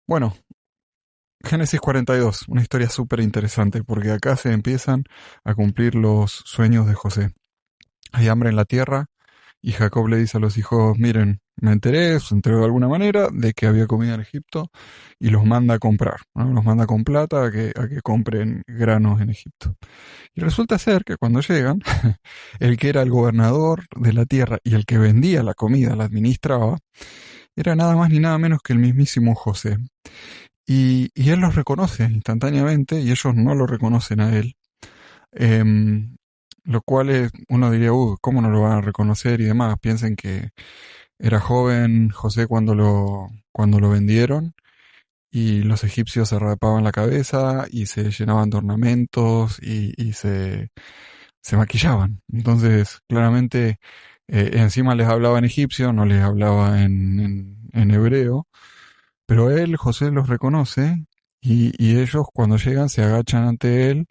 Bueno, Génesis 42, una historia súper interesante, porque acá se empiezan a cumplir los sueños de José. Hay hambre en la tierra y Jacob le dice a los hijos, miren, me enteré, se enteró de alguna manera de que había comida en Egipto y los manda a comprar, ¿no? Los manda con plata a que compren granos en Egipto. Y resulta ser que cuando llegan, el que era el gobernador de la tierra y el que vendía la comida, la administraba, era nada más ni nada menos que el mismísimo José. Y él los reconoce instantáneamente y ellos no lo reconocen a él. Em, lo cual uno diría, ¿cómo no lo van a reconocer y demás? Piensen que era joven José cuando lo vendieron y los egipcios se rapaban la cabeza y se llenaban de ornamentos y se maquillaban. Entonces, claramente, encima les hablaba en egipcio, no les hablaba en hebreo, pero él, José, los reconoce y ellos cuando llegan se agachan ante él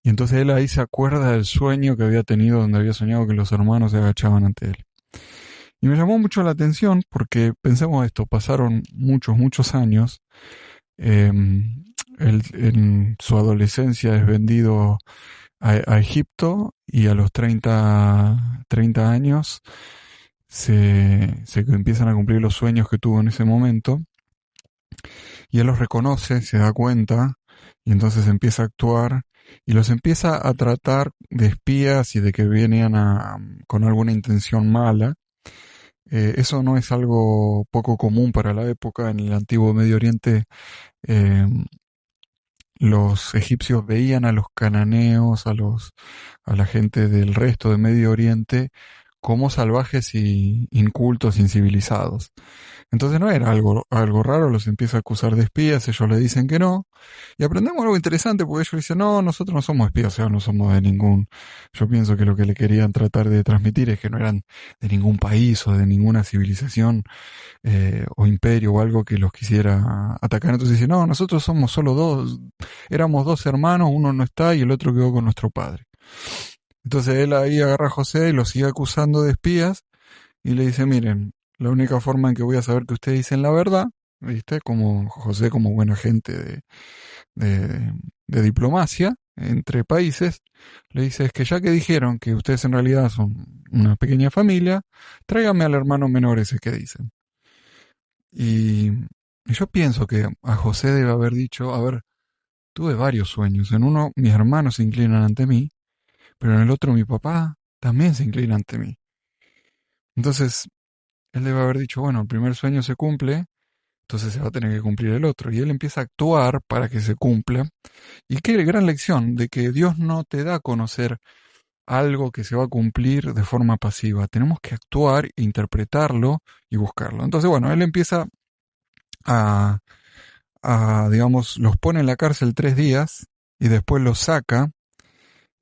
y entonces él ahí se acuerda del sueño que había tenido donde había soñado que los hermanos se agachaban ante él. Y me llamó mucho la atención porque pensemos esto, pasaron muchos, muchos años. Él en su adolescencia es vendido a Egipto y a los 30 años se empiezan a cumplir los sueños que tuvo en ese momento. Y él los reconoce, se da cuenta, y entonces empieza a actuar y los empieza a tratar de espías y de que venían con alguna intención mala. Eso no es algo poco común para la época. En el antiguo Medio Oriente, eh, los egipcios veían a los cananeos, a la gente del resto de Medio Oriente, como salvajes y incultos, incivilizados. Entonces no era algo raro, los empieza a acusar de espías, ellos le dicen que no, y aprendemos algo interesante porque ellos dicen, no, nosotros no somos espías, o sea, no somos de ningún, yo pienso que lo que le querían tratar de transmitir es que no eran de ningún país o de ninguna civilización o imperio o algo que los quisiera atacar. Entonces dicen, no, nosotros somos solo dos, éramos dos hermanos, uno no está y el otro quedó con nuestro padre. Entonces él ahí agarra a José y lo sigue acusando de espías y le dice, miren, la única forma en que voy a saber que ustedes dicen la verdad, ¿viste? Como José, como buena gente de, de diplomacia entre países, le dice, es que ya que dijeron que ustedes en realidad son una pequeña familia, tráigame al hermano menor ese que dicen. Y yo pienso que a José debe haber dicho, a ver, tuve varios sueños. En uno mis hermanos se inclinan ante mí, pero en el otro mi papá también se inclina ante mí. Entonces, él debe haber dicho, bueno, el primer sueño se cumple, entonces se va a tener que cumplir el otro. Y él empieza a actuar para que se cumpla. Y qué gran lección de que Dios no te da a conocer algo que se va a cumplir de forma pasiva. Tenemos que actuar, interpretarlo y buscarlo. Entonces, bueno, él empieza a, digamos, los pone en la cárcel 3 días y después los saca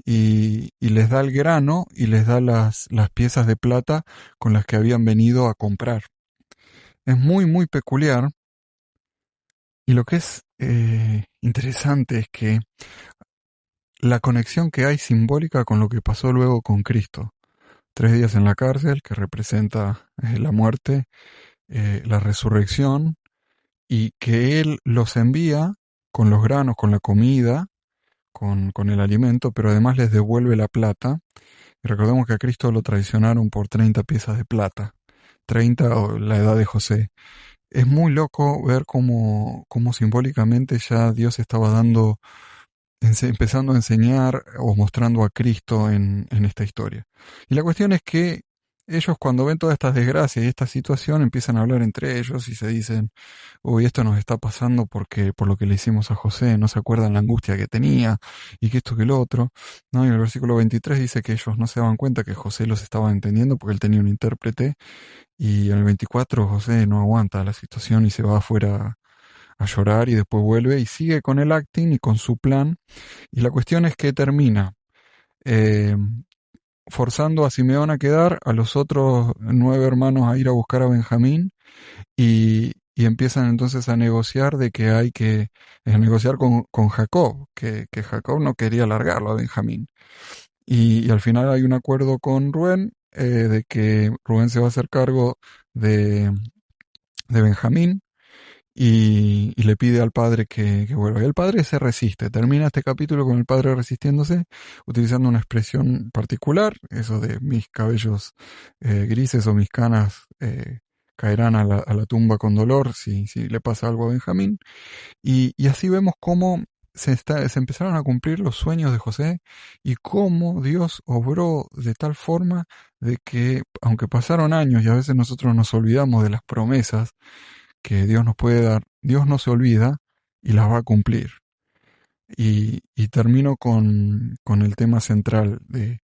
y les da el grano y les da las piezas de plata con las que habían venido a comprar. Es muy, muy peculiar. Y lo que es interesante es que la conexión que hay simbólica con lo que pasó luego con Cristo. 3 días en la cárcel, que representa la muerte, la resurrección, y que Él los envía con los granos, con la comida, con el alimento, pero además les devuelve la plata. Y recordemos que a Cristo lo traicionaron por 30 piezas de plata. 30 o la edad de José. Es muy loco ver cómo simbólicamente ya Dios estaba empezando a enseñar o mostrando a Cristo en esta historia. Y la cuestión es que ellos cuando ven todas estas desgracias y esta situación empiezan a hablar entre ellos y se dicen, uy, esto nos está pasando porque por lo que le hicimos a José, no se acuerdan la angustia que tenía y que esto que lo otro, ¿no? Y el versículo 23 dice que ellos no se daban cuenta que José los estaba entendiendo porque él tenía un intérprete y en el 24 José no aguanta la situación y se va afuera a llorar y después vuelve y sigue con el acting y con su plan. Y la cuestión es que termina eh, forzando a Simeón a quedar, a los otros 9 hermanos a ir a buscar a Benjamín y empiezan entonces a negociar de que hay que negociar con Jacob, que Jacob no quería largarlo a Benjamín. Y al final hay un acuerdo con Rubén de que Rubén se va a hacer cargo de, de Benjamín y le pide al padre que vuelva. Y el padre se resiste. Termina este capítulo con el padre resistiéndose, utilizando una expresión particular, eso de mis cabellos grises o mis canas caerán a la tumba con dolor si le pasa algo a Benjamín. Y así vemos cómo se empezaron a cumplir los sueños de José y cómo Dios obró de tal forma de que, aunque pasaron años y a veces nosotros nos olvidamos de las promesas que Dios nos puede dar, Dios no se olvida y las va a cumplir. Y termino con el tema central de,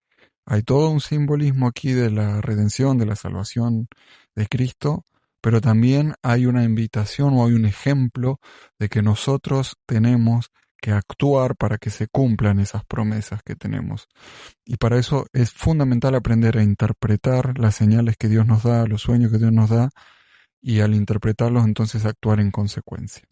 hay todo un simbolismo aquí de la redención, de la salvación de Cristo, pero también hay una invitación o hay un ejemplo de que nosotros tenemos que actuar para que se cumplan esas promesas que tenemos. Y para eso es fundamental aprender a interpretar las señales que Dios nos da, los sueños que Dios nos da, y al interpretarlos entonces actuar en consecuencia.